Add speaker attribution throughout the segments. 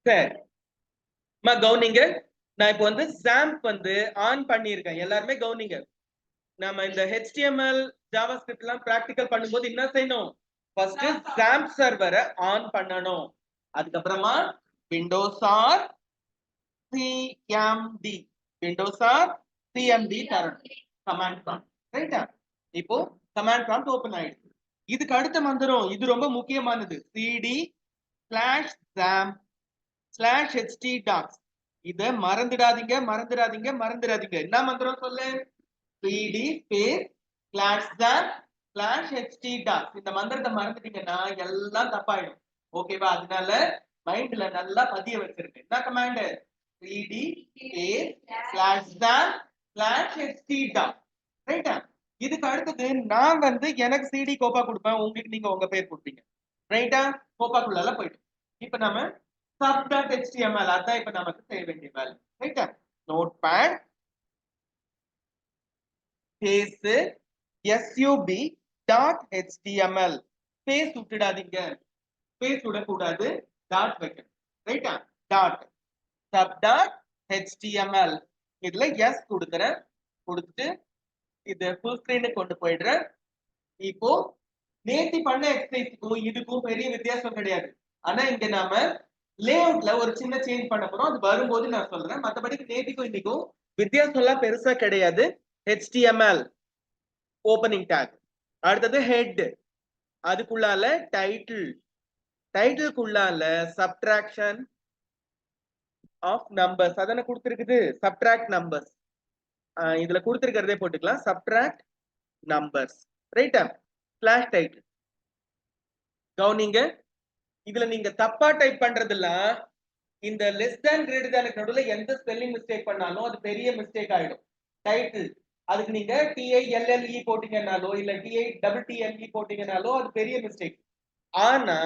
Speaker 1: சரி கவனிங்க. நான் இப்போ வந்து XAMPP வந்து ஆன் பண்ணியிருக்கேன். எல்லாருமே கவனிங்க. நம்ம இந்த HTML JavaScript எல்லாம் பிராக்டிகல் பண்ணும்போது என்ன செய்யணும்? ஃபர்ஸ்ட் XAMPP சர்வரை ஆன் பண்ணணும். அதுக்கப்புறமா விண்டோஸ் ஆர் CMD தரணும். Command prompt. ரைட்டா? இப்போ கமாண்ட் ப்ராம்ப்ட் ஓபன் ஆயிடுச்சு. இதுக்கு அடுத்த மந்திரம் இது ரொம்ப முக்கியமானது. cd/XAMPP/htdocs. இத மறந்துடாதீங்க. என்ன மந்திரம் சொல்லு? cd/XAMPP/htdocs. இந்த மந்திரத்தை மறந்துட்டீங்கன்னா எல்லாம் தப்பாயிடும். ஓகேவா? அதனால மைண்ட்ல நல்லா பதிய வச்சிருங்க. என்ன கமாண்ட்? cd/XAMPP/htdocs. ரைட்டா? இதுக்கு அடுத்தது நான் வந்து எனக்கு சிடி கோப்பா கொடுப்பேன், உங்களுக்கு நீங்க உங்க பேர் கொடுப்பீங்க. ரைட்டா? கோப்பாக்குள்ள போயிட்டு இப்ப நம்ம sub.html அதான் இப்ப நமக்கு செய்ய வேண்டிய வேலை. ரைட்டா? நோட்பேட் ஸ்பேஸ் sub.html ஸ்பேஸ் விட்டுடாதீங்க. ஸ்பேஸ் விடக்கூடாது, டாட் வைக்கணும். ரைட்டா? டாட் sub.html இதுல s கொடுக்கிறேன். கொடுத்துட்டு இது ஃபுல் ஸ்கிரீனுக்கு கொண்டு போயிடுறேன். இப்போ நேத்தி பண்ண எக்ஸசைஸ்க்கும் இதுக்கும் பெரிய வித்தியாசம் கிடையாது. ஆனா இங்க நாம லேஅவுட்ல ஒரு சின்ன சேஞ்ச் பண்ண போறோம். அது வரும்போது நான் சொல்றேன். மத்தபடி நேத்திக்கும் இன்னைக்கும் வித்தியாசம் எல்லாம் பெருசா கிடையாது. HTML ஓபனிங் டாக், அடுத்தது ஹெட், அதுக்குள்ளால டைட்டில், டைட்டிலுக்குள்ளால சப்ட்ராக்ஷன் ஆஃப் நம்பர்ஸ் அதன கொடுத்திருக்குது. சப்ட்ராக்ட் நம்பர்ஸ் இதுல கொடுத்திருக்கிறதே போட்டுக்கலாம். Subtract numbers. ரைட்டா? Slash title. கவனிங்க, இதுல நீங்க தப்பா டைப் பண்றதுல இந்த லெஸ் தேன் கிரேட்டர் தேன் நடுவுல எந்த ஸ்பெல்லிங் மிஸ்டேக் பண்ணாலும் அது பெரிய மிஸ்டேக் ஆயிடும். டைட்டில் அதுக்கு நீங்க TILLE போட்டீங்கன்னாலோ இல்ல TITTLE போட்டீங்கன்னாலோ அது பெரிய மிஸ்டேக். ஆனா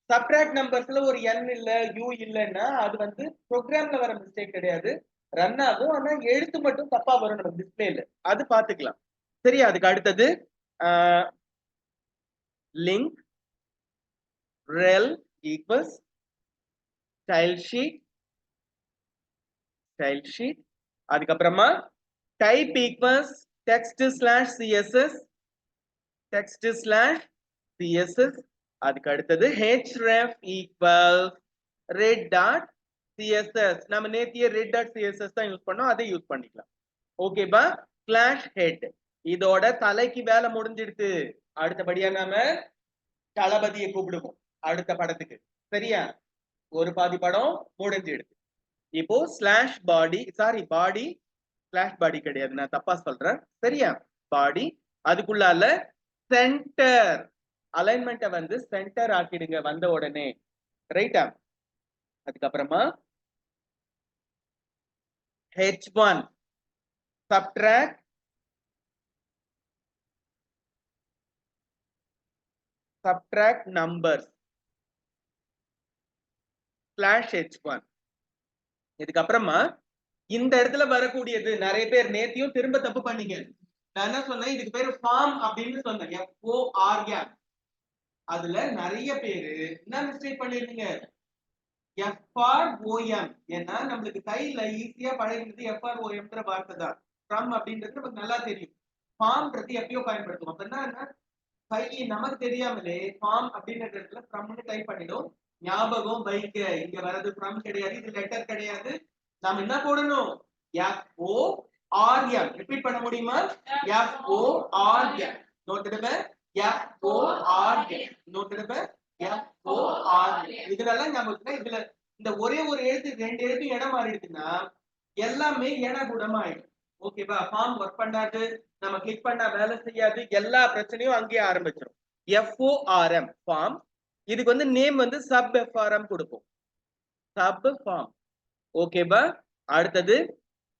Speaker 1: சப்ட்ராக்ட் நம்பர்ஸ்ல ஒரு n இல்ல u இல்லன்னா அது வந்து ப்ரோக்ராம்ல வர மிஸ்டேக் கிடையாது, ரன் ஆகும். ஆனா எழுத்து மட்டும் தப்பா வரும் நம்ம டிஸ்பிளேல. அது பாத்துக்கலாம். சரியா? அதுக்கு அடுத்தது link rel equals style sheet. அதுக்கப்புறமா type equals text/css. அதுக்கு அடுத்தது href equals red.css. நம்ம நேத்தியே red.css தான் யூஸ் பண்ணோம், அதை யூஸ் பண்ணிக்கலாம். ஓகேபா? Slash head. இதோட தலைக்கு வேலை முடிஞ்சிடுது. அடுத்தபடியா நாம தளபதியை கூப்பிடுவோம் அடுத்த படத்துக்கு. சரியா? ஒரு பாதி படம் முடிஞ்சிடுது. இப்போ ஸ்லாஷ் பாடி, சாரி பாடி ஸ்லாஷ் பாடி கிடையாது, நான் தப்பா சொல்றேன். சரியா? பாடி, அதுக்குள்ளால சென்டர் அலைன்மெண்ட்டை வந்து சென்டர் ஆக்கிடுங்க வந்த உடனே. ரைட்டா? அதுக்கப்புறமா h1 subtract numbers /h1. இதுக்கப்புறமா இந்த இடத்துல வரக்கூடியது நிறைய பேர் நேத்தியும் திரும்ப தப்பு பண்ணீங்க. நான் என்ன சொன்னேன்? இதுக்கு பேரு ஃபார்ம் அப்படின்னு சொன்னேன். FORM. அதுல நிறைய பேரு என்ன மிஸ்டேக் பண்ணிருக்கீங்க? FROM. ஏன்னா நம்மளுக்கு கையில ஈஸியா பழகினது FROMன்ற வார்த்தை தான். ஃப்ரம் அப்படின்றது நமக்கு நல்லா தெரியும். ஃபார்ம்ன்றது எப்பயோ பயன்படுத்துவோம். அப்ப என்ன கை நமக்கு தெரியாமலே ஃபார்ம் அப்படின்ற இடத்துல ஃப்ரம்னு டைப் பண்ணிடும். ஞாபகம் வைக்க, இங்க வரது ஃப்ரம் கிடையாது, இது லெட்டர் கிடையாது. நாம என்ன போடணும்? FORM. ரிப்பீட் பண்ண முடியுமா? FORM. நோட்டுடுங்க. FORM. நோட்டுடுங்க. FORM. இதெல்லாம் ஞாபகம். இதுல இந்த ஒரே ஒரு எழுத்து ரெண்டு எழுத்து இடம் மாறிடுச்சுன்னா எல்லாமே ஏனகுடம் ஆயிடும். ஓகேவா? ஃபார்ம் ஒர்க் பண்ணாது, நம்ம கிளிக் பண்ணா வேலை செய்யாது, எல்லா பிரச்சனையும் அங்கேயே ஆரம்பிச்சிடும். FORM form. இதுக்கு வந்து நேம் வந்து சப் FRM கொடுப்போம். Sub form. ஓகேவா? அடுத்தது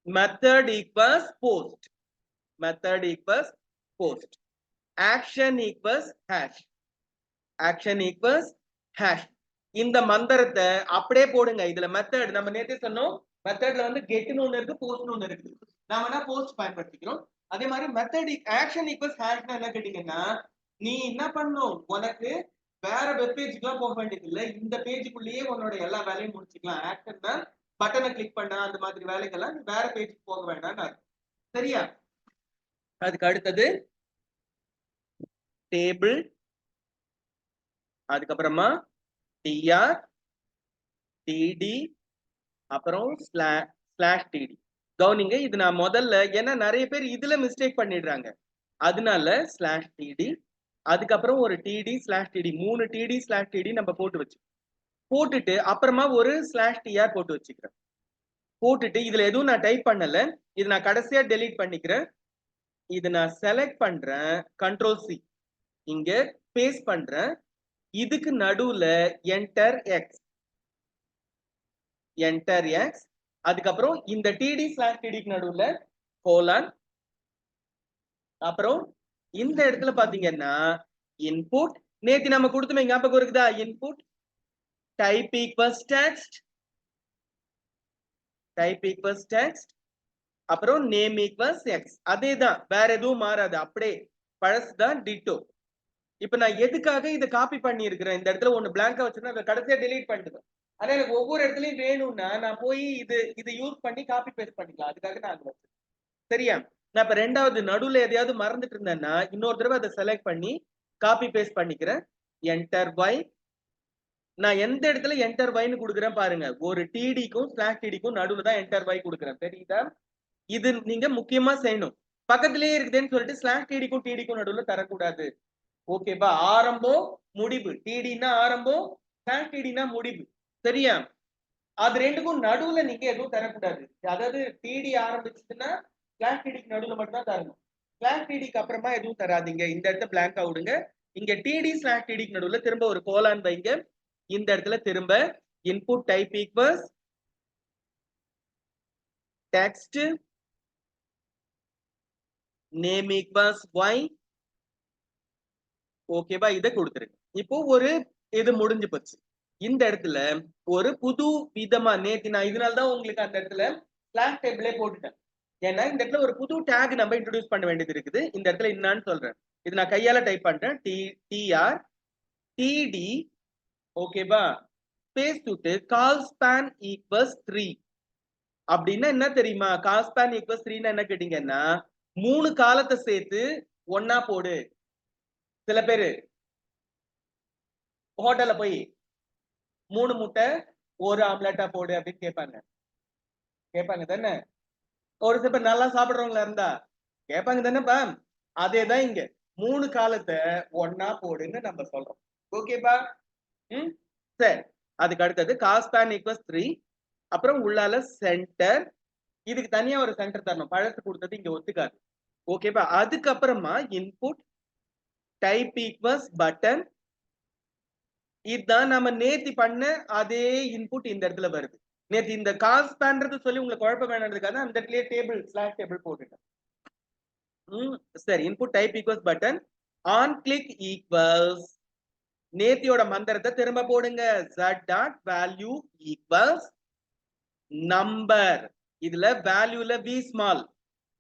Speaker 1: method equals post. Method equals post. Action equals hash. Action equals hash. இந்த மந்திரத்தை அப்படியே போடுங்க. இதுல மெத்தட் நம்ம நேத்தே சொன்னோம். மெத்தட்ல வந்து கெட்னு ஒண்ணு இருக்கு, போஸ்ட்னு ஒண்ணு இருக்கு. நாம என்ன போஸ்ட் பயன்படுத்திக்கிறோம். அதே மாதிரி மெத்தட் ஆக்ஷன் ஈக்வல்ஸ் ஹேஷ்னா என்ன கேட்டீங்கன்னா, நீ என்ன பண்ணணும்? உனக்கு வேற வெப் பேஜுக்குலாம் போக வேண்டியது இல்ல. இந்த பேஜுக்குள்ளேயே உன்னோட எல்லா வேலையும் முடிச்சுக்கலாம். ஆக்டர்னா பட்டனை கிளிக் பண்ண அந்த மாதிரி வேலைகள்லாம் நீ வேற பேஜுக்கு போக வேண்டாம்னு அர்த்தம். சரியா? அதுக்கு அடுத்தது டேபிள், அதுக்கப்புறமா டிஆர், டிடி, அப்புறம் ஸ்லாஷ் டிடி. கவனிங்க, இது நான் முதல்ல, ஏன்னா நிறைய பேர் இதுல மிஸ்டேக் பண்ணிடுறாங்க, அதனால ஸ்லாஷ் டிடி, அதுக்கப்புறம் ஒரு DD slash DD, 3 DD slash DD நம்ம போட்டுட்டு அப்புறமா ஒரு ஸ்லாஷ் டிஆர் போட்டு வச்சுக்கிறேன். போட்டுட்டு இதுல எதுவும் நான் டைப் பண்ணல, இது நான் கடைசியா டெலீட் பண்ணிக்கிறேன். இது நான் செலக்ட் பண்றேன், கண்ட்ரோல் சி, இங்க பேஸ்ட் பண்றேன். இதுக்கு நடுவுல என்டர் எக்ஸ், என்டர் எக்ஸ், அதுக்கப்புறம் இந்த டிடி ஸ்லாஷ் டிடிக்கு நடுவுல கோலான், அப்புறம் இந்த இடத்துல பாத்தீங்கன்னா இன்புட், நேத்து நம்ம கொடுத்தோமே ஞாபகம் இருக்குதா? Input type equals text, type equals text, அப்புறம் நேம் ஈக்வல்ஸ் எக்ஸ். அதே தான், வேற எதுவும் மாறாது, அப்படியே பழசுதான், டிட்டோ. இப்ப நான் எதுக்காக இதை காப்பி பண்ணி இருக்கிறேன், இந்த இடத்துல ஒண்ணு பிளாங்கா வச்சிருந்தா அதை கடைசியா டெலீட் பண்ணிடுவேன். ஆனா எனக்கு ஒவ்வொரு இடத்துலயும் வேணும்னா நான் போய் இது யூஸ் பண்ணி காப்பி பேஸ்ட் பண்ணிக்கலாம், அதுக்காக நான் அங்க வச்சிருக்கேன். சரியா? நான் இப்ப ரெண்டாவது நடுவுல எதையாவது மறந்துட்டு இருந்தேன்னா இன்னொரு தடவை அதை செலக்ட் பண்ணி காப்பி பேஸ்ட் பண்ணிக்கிறேன். என்டர் ஒய், நான் எந்த இடத்துல என்டர் ஒய்னு கொடுக்குறேன் பாருங்க, ஒரு டிடிக்கும் ஸ்லாஷ் டிடிக்கும் நடுவுல தான் என்டர் ஒய் கொடுக்குறேன். தெரியுதா? இது நீங்க முக்கியமா செய்யணும். பக்கத்திலேயே இருக்குதுன்னு சொல்லிட்டு ஸ்லாஷ் டிடிக்கும் டிடிக்கும் நடுவுல தரக்கூடாது. ஓகேவா? ஆரம்பம் முடிவு, டிடினா ஆரம்பம், ஸ்லாஷ் டிடினா முடிவு. சரியா? அது ரெண்டுக்கும் நடுவுல நீங்க எதுவும் தரக்கூடாது. அதாவது டிடி ஆரம்பிச்சுன்னா ஸ்லாஷ் டிடிக்கு நடுவுல மட்டும் தான் தரணும். ஸ்லாஷ் டிடிக்கு அப்புறமா எதுவும் தராதீங்க. இந்த இடத்த பிளாங்கா விடுங்க. இங்க டிடி ஸ்லாஷ் டிடிக்கு நடுவுல திரும்ப ஒரு கோலான் வைங்க. இந்த இடத்துல திரும்ப input type equals text, name equals Y. ஓகேவா? இதை கொடுத்துருங்க. இப்போ ஒரு இது முடிஞ்சு போச்சு. இந்த இடத்துல ஒரு புது விதமா, நேத்து நான் இதனாலதான் உங்களுக்கு அந்த இடத்துல ஸ்லாஷ் டேபிளே போட்டுட்டேன். ஏன்னா இந்த இடத்துல ஒரு புது டேக் நம்ம இன்ட்ரோடியூஸ் பண்ண வேண்டியது இருக்குது. இந்த இடத்துல என்னன்னு சொல்றேன், இது நான் கையால டைப் பண்றேன். டிஆர் டிடி, ஓகேவா? ஸ்பேஸ் விட்டு கால்ஸ்பேன் ஈக்வல்ஸ் 3 அப்படின்னா என்ன தெரியுமா? கால்ஸ்பேன் ஈக்வல்ஸ் 3 என்ன கேட்டீங்கன்னா 3 காலத்தை சேர்த்து ஒன்னா போடு. சில பேரு ஹோட்டல்ல போய் 3 முட்டை 1 ஆம்லெட்டா போடு அப்படின்னு கேட்பாங்க தானே? ஒரு சில பேர் நல்லா சாப்பிடுறவங்களா இருந்தா கேட்பாங்க தானேப்பா? அதேதான் இங்க 3 காலத்தை ஒன்னா போடுன்னு நம்ம சொல்றோம். ஓகேப்பா? சரி, அதுக்கு அடுத்தது காஸ்பேன் ஈக்வல்ஸ் 3, அப்புறம் உள்ளால சென்டர், இதுக்கு தனியா ஒரு சென்டர் தரணும், பழசு கொடுத்தது இங்க ஒத்துக்காது. ஓகேப்பா? அதுக்கப்புறமா இன்புட் டைப் ஈக்வல்ஸ் பட்டன், இதுதான் நம்ம நேத்தி பண்ண அதே இன்புட் இந்த இடத்துல வருது. நேத்து இந்த காஸ்பேன்றது சொல்லி உங்களுக்கு குழப்பம் வேணுன்றதுக்காக அந்த இடத்துலயே டேபிள் ஸ்லாஷ் டேபிள் போட்டுட்டேன். சரி, input type equals button, on click equals, நேத்தியோட மந்திரத்தை திரும்ப போடுங்க, z dot value equals number. இதுல வேல்யூல v ஸ்மால்,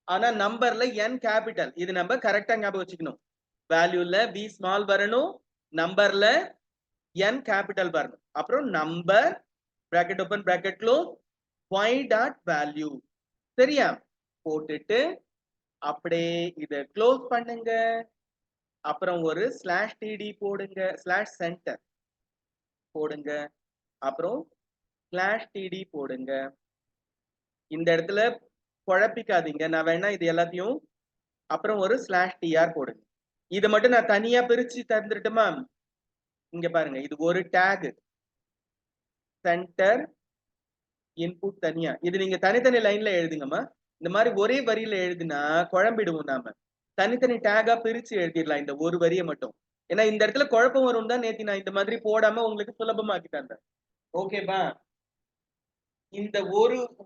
Speaker 1: ஆனா நம்பர்ல n கேபிட்டல். இது நம்ம கரெக்டா ஞாபகம் வச்சுக்கணும். வேல்யூல v ஸ்மால் வரணும், நம்பர்ல n கேபிட்டல் வரணும். அப்புறம் number bracket open bracket close y dot value. சரியா? போட்டுட்டு அப்படியே இத க்ளோஸ் பண்ணுங்க. அப்புறம் ஒரு ஸ்லாஷ் டிடி போடுங்க, ஸ்லாஷ் சென்டர் போடுங்க, அப்புறம் ஸ்லாஷ் டிடி போடுங்க. இந்த இடத்துல குழப்பிக்காதீங்க, நான் வேணா இது எல்லாத்தையும், அப்புறம் ஒரு ஸ்லாஷ் டிஆர் போடுங்க. இதை மட்டும் நான் தனியா பிரிச்சு தந்துட்டுமா? இங்க பாருங்க, இது ஒரு டேக், சென்டர் இன்புட் தனியா. இது நீங்க தனித்தனி லைன்ல எழுதுங்கம்மா. இந்த மாதிரி ஒரே வரியில எழுதினா குழம்பிடுவோம். நாம தனித்தனி டேகா பிரிச்சு எழுதிடலாம் இந்த ஒரு வரியை மட்டும். ஏன்னா இந்த இடத்துல குழப்பம் வரும் தான் நேத்தி நான் இந்த மாதிரி போடாம உங்களுக்கு சுலபமாக்கி தந்தேன். ஓகேப்பா? இந்த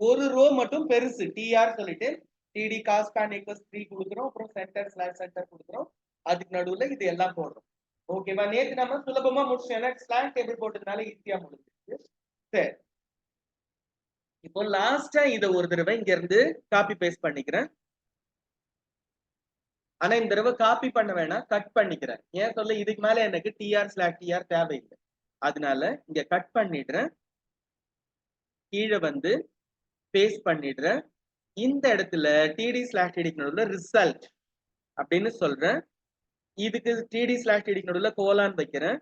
Speaker 1: ஒரு ரோ மட்டும் பெருசு, டிஆர் சொல்லிட்டு டிடி காஸ்பேன் ஈக்வல்ஸ் 3 கொடுக்குறோம், அப்புறம் சென்டர் ஸ்லாஷ் சென்டர் கொடுக்குறோம், அதுக்கு நடுவுல இது எல்லாம் போடுறோம். ஓகேவா? நேத்து நம்ம சுலபமா முடிச்சோம், ஏன்னா ஸ்லாஷ் டேபிள் போட்டதுனால ஈஸியா முடிஞ்சிருக்கு. சரி, இப்போ லாஸ்டா இதை ஒரு தடவை இங்க இருந்து காப்பி பேஸ்ட் பண்ணிக்கிறேன். ஆனா இந்த தடவை காப்பி பண்ண வேணாம், கட் பண்ணிக்கிறேன். ஏன் சொல்ல, இதுக்கு மேல எனக்கு tr/tr தேவையில்லை. அதனால இங்க கட் பண்ணிடுறேன், கீழே வந்து பேஸ்ட் பண்ணிடுறேன். இந்த இடத்துல td/td நடுவுல ரிசல்ட் அப்படின்னு சொல்றேன். இதுக்கு td/td நடுவுல கோலான் வைக்கிறேன்.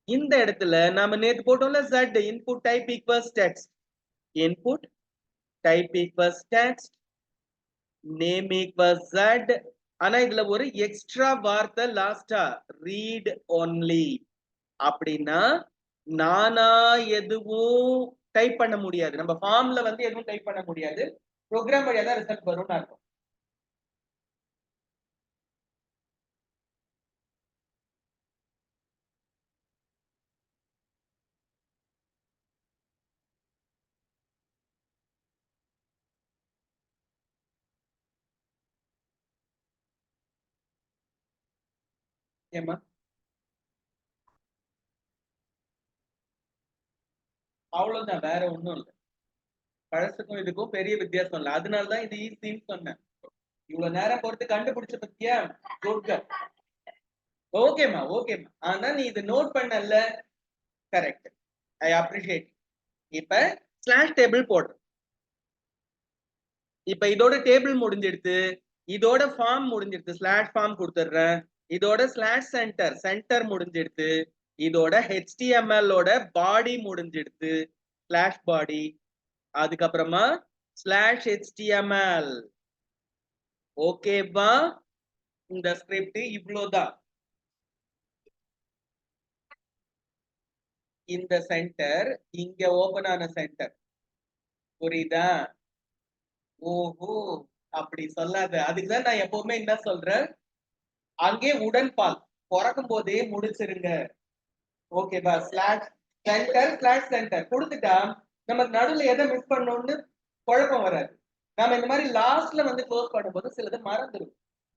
Speaker 1: இந்த இடத்துல நாம நேத்து போட்டோம்ல z input type equals text, input type equals text, name equals z. ஆனா இதுல ஒரு எக்ஸ்ட்ரா வார்த்தை லாஸ்டா ரீட் ஒன்லி. அப்படின்னா நானா எதுவும் டைப் பண்ண முடியாது, நம்ம ஃபார்ம்ல வந்து எதுவும் டைப் பண்ண முடியாது, ப்ரோக்ராம் வழியா தான் ரிசல்ட் வரும்னு அர்த்தம். ஏமா அவ்வளவுதான், வேற ஒண்ணும் இல்லை. பழசுக்கும் இதுக்கும் பெரிய வித்தியாசம் இல்லை, அதனாலதான் இது ஈஸின்னு சொன்னேன். இவ்வளவு நேரம் பொறுத்து கண்டுபிடிச்ச பத்தியா, குட். ஓகேமா ஓகேமா, ஆனா நீ இது நோட் பண்ணல, கரெக்ட், ஐ அப்ரிஷியேட். இப்ப ஸ்லாஷ் டேபிள் போடுற, இப்ப இதோட டேபிள் முடிஞ்சிடுத்து, இதோட ஃபார்ம் முடிஞ்சிடுத்து, ஸ்லாஷ் ஃபார்ம் கொடுத்துடுறேன். இதோட ஸ்லாஷ் சென்டர் சென்டர் முடிஞ்சிடுத்து, இதோட HTML ஓட பாடி முடிஞ்சிடுத்து, ஸ்லாஷ் பாடி. அதுக்கப்புறமா ஸ்லாஷ் HTML. ஓகேவா? இந்த ஸ்கிரிப்ட் இவ்வளவுதான். இந்த சென்டர் இங்க ஓபன் ஆன சென்டர், புரியுதா? ஓஹோ, அப்படி சொல்லாத. அதுக்குதான் நான் எப்பவுமே என்ன சொல்றேன், அங்கே உடன்பால் பிறக்கும் போதே முடிச்சிருங்க. ஓகேவா? ஸ்லாஷ் சென்டர் ஸ்லாஷ் சென்டர் கொடுத்துட்டா நமக்கு நடுவில் எதை மிஸ் பண்ணோம்னு குழப்பம் வராது. நாம இந்த மாதிரி லாஸ்ட்ல வந்து க்ளோஸ் பண்ணும்போது சிலது மறந்துடும்.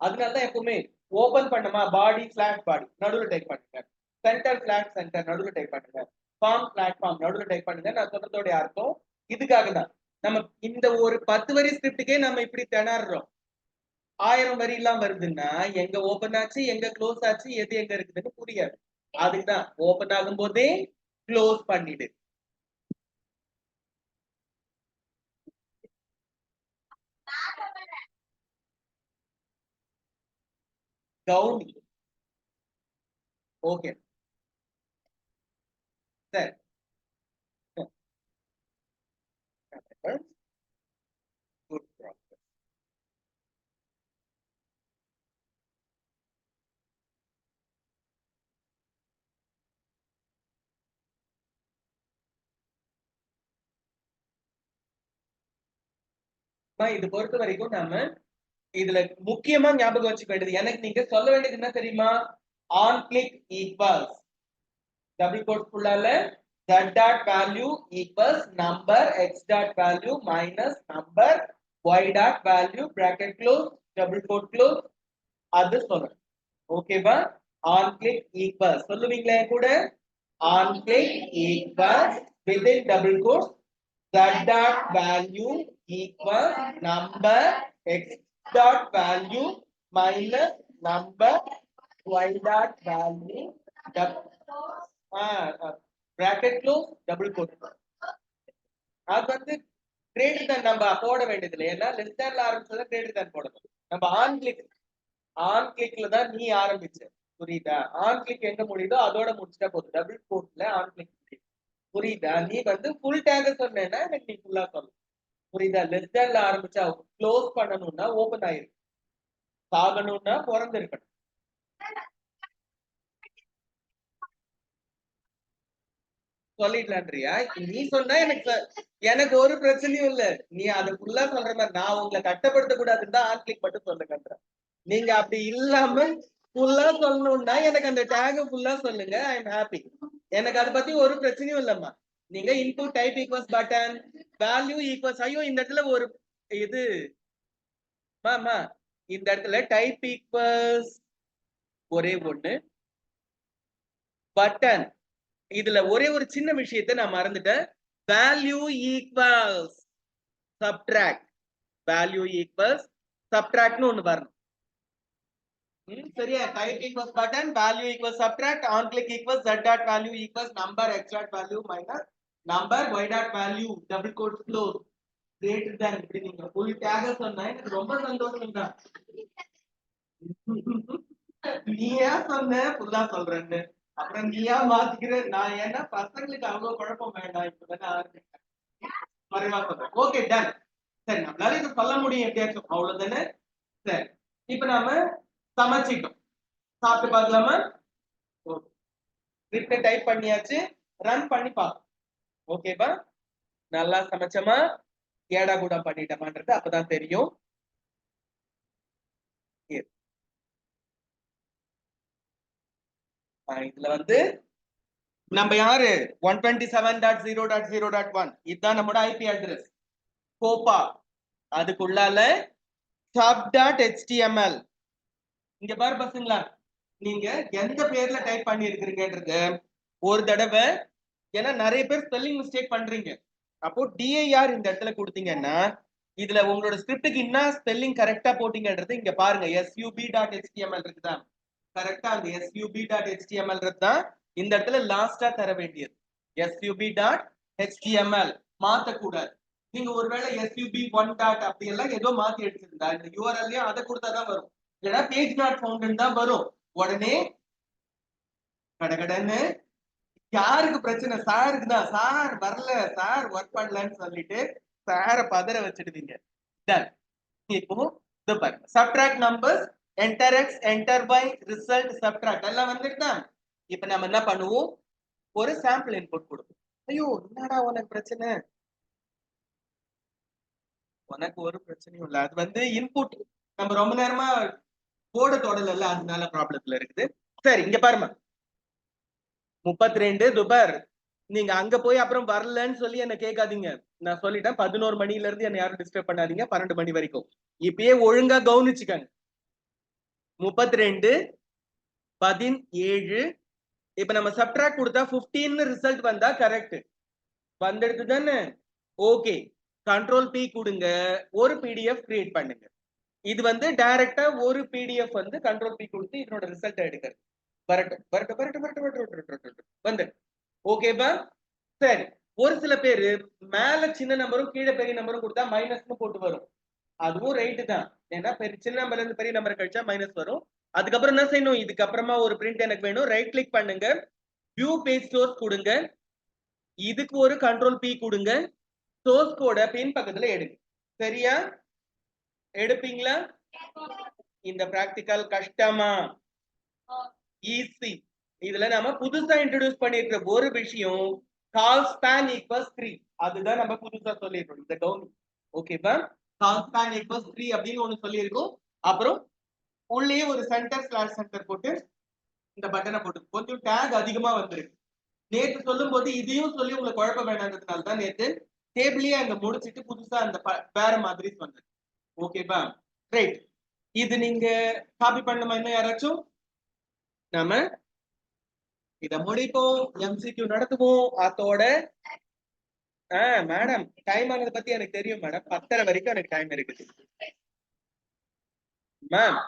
Speaker 1: அதனாலதான் எப்பவுமே ஓபன் பண்ணுமா பாடி ஸ்லாஷ் பாடி நடுவில் டைப் பண்ணுங்க, சென்டர் ஸ்லாஷ் சென்டர் நடுவில் டைப் பண்ணுங்க, ஃபார்ம் பிளாட்ஃபார்ம் நடுவில் டைப் பண்ணுங்க. நான் சொல்றதோட அர்த்தம் இதுக்காக தான். நம்ம இந்த ஒரு 10 வரி ஸ்கிரிப்டுக்கே நம்ம இப்படி திணறோம். 1000 வரி எல்லாம் வருதுன்னா எங்க ஓபன் ஆச்சு எங்க க்ளோஸ் ஆச்சு எது எங்க இருக்குதுன்னு புரியாது. அதுக்குதான் ஓபன் ஆகும் போதே க்ளோஸ் பண்ணிடு. கவுனி. ஓகே சரி. Good process. இது பொறுத்த வரைக்கும் நாம இதுல முக்கியமா ஞாபகம் வச்சுக்க வேண்டியது, எனக்கு நீங்க சொல்ல வேண்டியது என்ன தெரியுமா, on click equals double quote ஃபுல்லால z dot value equals number x dot value minus number y dot value bracket close double quote close. அது சொல்லணும். ஓகேவா? ஆன் கிளிக் ஈக்வல்ஸ் சொல்லுவீங்களே கூட, on click equals within double quotes z dot value equals number x dot value minus number y dot value bracket close double quote. அது வந்து greater than நம்ம போட வேண்டியது இல்லை, ஏன்னா லெஸ் தேன்ல ஆரம்பிச்சதை கிரேட்டர் than போடணும். நம்ம ஆன் கிளிக்ல தான் நீ ஆரம்பிச்ச, புரியுதா? ஆன் கிளிக் எங்க முடியுதோ அதோட முடிச்சுட்டா போதும், டபுள் கோட்ல ஆன் கிளிக் முடியும். புரியுதா? நீ வந்து ஃபுல் டேக் சொன்னேன்னா எனக்கு நீ ஃபுல்லா சொல்லணும். புரியுதா? லெஸ் தேன்ல ஆரம்பிச்சா க்ளோஸ் பண்ணணும்னா ஓபன் ஆயிருக்கு, சாகணும்னா பிறந்து இருக்கணும். சொல்லிடலான்றியா? நீ சொன்னா எனக்கு ஒரு பிரச்சனையும் இல்ல, நீ அதை ஃபுல்லா சொல்ற மாதிரி. நான் உங்களை கட்டப்படுத்த கூடாதுன்னு தான் ஆன் கிளிக் மட்டும் சொல்லுங்க. நீங்க அப்படி இல்லாம ஃபுல்லா சொல்லணும்னா எனக்கு அந்த டேக் ஃபுல்லா சொல்லுங்க, ஐ எம் ஹாப்பி. எனக்கு அதை பத்தி ஒரு பிரச்சனையும் இல்லம்மா. நீங்க input type equals button value equals, ஐயோ இந்த இடத்துல ஒரு இது மாமா, இந்த இடத்துல டைப் ஈக்வல்ஸ் ஒரே ஒண்ணு, பட்டன் இதுல ஒரே ஒரு சின்ன விஷயத்தை நான் மறந்துட்டேன், value equals subtract, value equals சப்ட்ராக்ட்னு ஒண்ணு வரணும். சரியா type equals button, value equals subtract, on click equals z dot value equals number, x dot value minus number, y dot value double quotes close greater than. இப்படி நீங்க full tag சொன்னா எனக்கு ரொம்ப சந்தோஷம் தான். நீயா சொன்ன ஃபுல்லா சொல்றேன்னு, அப்புறம் நீயா மாத்திக்கிற. நான் ஏன்னா பசங்களுக்கு அவ்வளவு குழப்பம் வேண்டாம், இப்பதானே ஆரம்பிச்சேன், மறைவா சொல்றேன். Okay done. சரி, நம்மளால இது சொல்ல முடியும் எப்படியாச்சும், அவ்வளவுதானே. சரி, இப்ப நாம சமைச்சிட்டோம், சாப்பிட்டு பார்க்கலாமா? ஸ்கிரிப்ட் டைப் பண்ணியாச்சு, ரன் பண்ணி பார்ப்போம். ஓகேவா? நல்லா சமைச்சமா ஏடா கூட பண்ணிட்டோமான்றது அப்பதான் தெரியும். இதுல வந்து நம்ம யாரு 127.0.0.1 இதுதான் நம்மளோட ஐபி அட்ரஸ். கோப்பா அதுக்குள்ளால sub.html. இங்க பாரு பசங்களா, நீங்க எந்த பேர்ல டைப் பண்ணி இருக்கிறீங்கன்றது ஒரு தடவை, ஏன்னா நிறைய பேர் ஸ்பெல்லிங் மிஸ்டேக் பண்றீங்க. அப்போ டிஐஆர் இந்த இடத்துல கொடுத்தீங்கன்னா இதுல உங்களோட ஸ்கிரிப்டுக்கு என்ன ஸ்பெல்லிங் கரெக்டா போட்டீங்கன்றது இங்க பாருங்க. sub.html இருக்குதா, கரெக்டா அந்த sub.html தான் இந்த இடத்துல லாஸ்டா தர வேண்டியது. sub.html மாத்தக்கூடாது. நீங்க ஒருவேளை sub1 டாட் அப்படி எல்லாம் ஏதோ மாத்தி எடுத்திருந்தா இந்த யூஆர்எல்லையும் அதை கொடுத்தாதான் வரும், இல்லைன்னா பேஜ் நாட் ஃபவுண்ட் தான் வரும். உடனே கடகடன்னு யாருக்கு பிரச்சனை? சாருக்கு தான். சார் வரல, சார் ஒர்க் பண்ணலன்னு சொல்லிட்டு சார பதற வச்சிடுவீங்க. டன். இப்போ இது பாருங்க, subtract numbers, enter X, enter y, result, subtract எல்லாம் வந்துட்டா. இப்போ நம்ம என்ன பண்ணுவோம், ஒரு சாம்பிள் இன்புட் கொடுப்போம். ஐயோ என்னடா உனக்கு பிரச்சனை? உனக்கு ஒரு பிரச்சனையும் இல்ல, அது வந்து இன்புட் நம்ம ரொம்ப நேரமா போட தொடல, அதனால ப்ராப்ளத்துல இருக்குது. சரி, இங்க பாருமா 32 துபார். நீங்க அங்க போய் அப்புறம் வரலன்னு சொல்லி என்ன கேட்காதீங்க. நான் சொல்லிட்டேன் 11 மணில இருந்து என்ன யாரும் டிஸ்டர்ப் பண்ணாதீங்க 12 மணி வரைக்கும். இப்பயே ஒழுங்கா கவனிச்சுக்கங்க. 32 17. இப்ப நம்ம சப்ட்ராக்ட் கொடுத்தா 15 ரிசல்ட் வந்தா கரெக்ட் வந்துடுது தானே? ஓகே, கண்ட்ரோல் பி கொடுங்க, ஒரு பிடிஎஃப் கிரியேட் பண்ணுங்க. இது வந்து டைரக்டா ஒரு பிடிஎஃப் வந்து கண்ட்ரோல் பி கொடுத்து இதனோட ரிசல்ட் எடுக்கிறது. வரட்டும் வரட்டும் வரட்டும் வரட்டும் வரட்டும் வந்து. ஓகேவா? சரி, ஒரு சில பேரு மேல சின்ன நம்பரும் கீழே பெரிய நம்பரும் கொடுத்தா மைனஸ்னு போட்டு வரும். அதுவும் ரைட்டு தான், ஏன்னா சின்ன நம்பர்ல இருந்து பெரிய நம்பர் கழிச்சா மைனஸ் வரும். அதுக்கப்புறம் என்ன செய்யணும், இதுக்கப்புறமா ஒரு பிரிண்ட் எனக்கு வேணும், ரைட் கிளிக் பண்ணுங்க, வியூ பேஜ் சோர்ஸ் கொடுங்க, இதுக்கு ஒரு கண்ட்ரோல் பி கொடுங்க, சோர்ஸ் கோட பின் பக்கத்துல எடுங்க. சரியா? எடுப்பீங்களா? இந்த பிராக்டிகல் கஷ்டமா ஈஸி? இதுல நாம புதுசா இன்ட்ரோடியூஸ் பண்ணிருக்கிற ஒரு விஷயம் கால் ஸ்பான் ஈக்குவல்ஸ் 3. அதுதான் நம்ம புதுசா சொல்லிருக்கோம் இந்த டவுன். ஓகேவா? கால் ஸ்பான் ஈக்குவல்ஸ் 3 அப்படின்னு ஒண்ணு சொல்லியிருக்கோம். அப்புறம் உள்ளே ஒரு சென்டர் ஸ்லாஷ் சென்டர் போட்டு இந்த பட்டனை போட்டு கொஞ்சம் டேக் அதிகமா வந்திருக்கு. நேற்று சொல்லும் போது இதையும் சொல்லி உங்களுக்கு குழப்பம் வேண்டாம்ன்றதுனால தான் நேற்று டேபிளையே அங்க முடிச்சிட்டு புதுசா அந்த வேற மாதிரி சொன்னேன். ஓகேவா? ரைட். இது நீங்க காப்பி பண்ணணுமா இன்னும் யாராச்சும்? நாம இத முடிப்போம், எம்சிக்யூ நடத்துவோம். அதோட மேடம் டைம் ஆனதை பத்தி எனக்கு தெரியும் மேடம், 10:30 வரைக்கும் எனக்கு டைம் இருக்குது மேம்.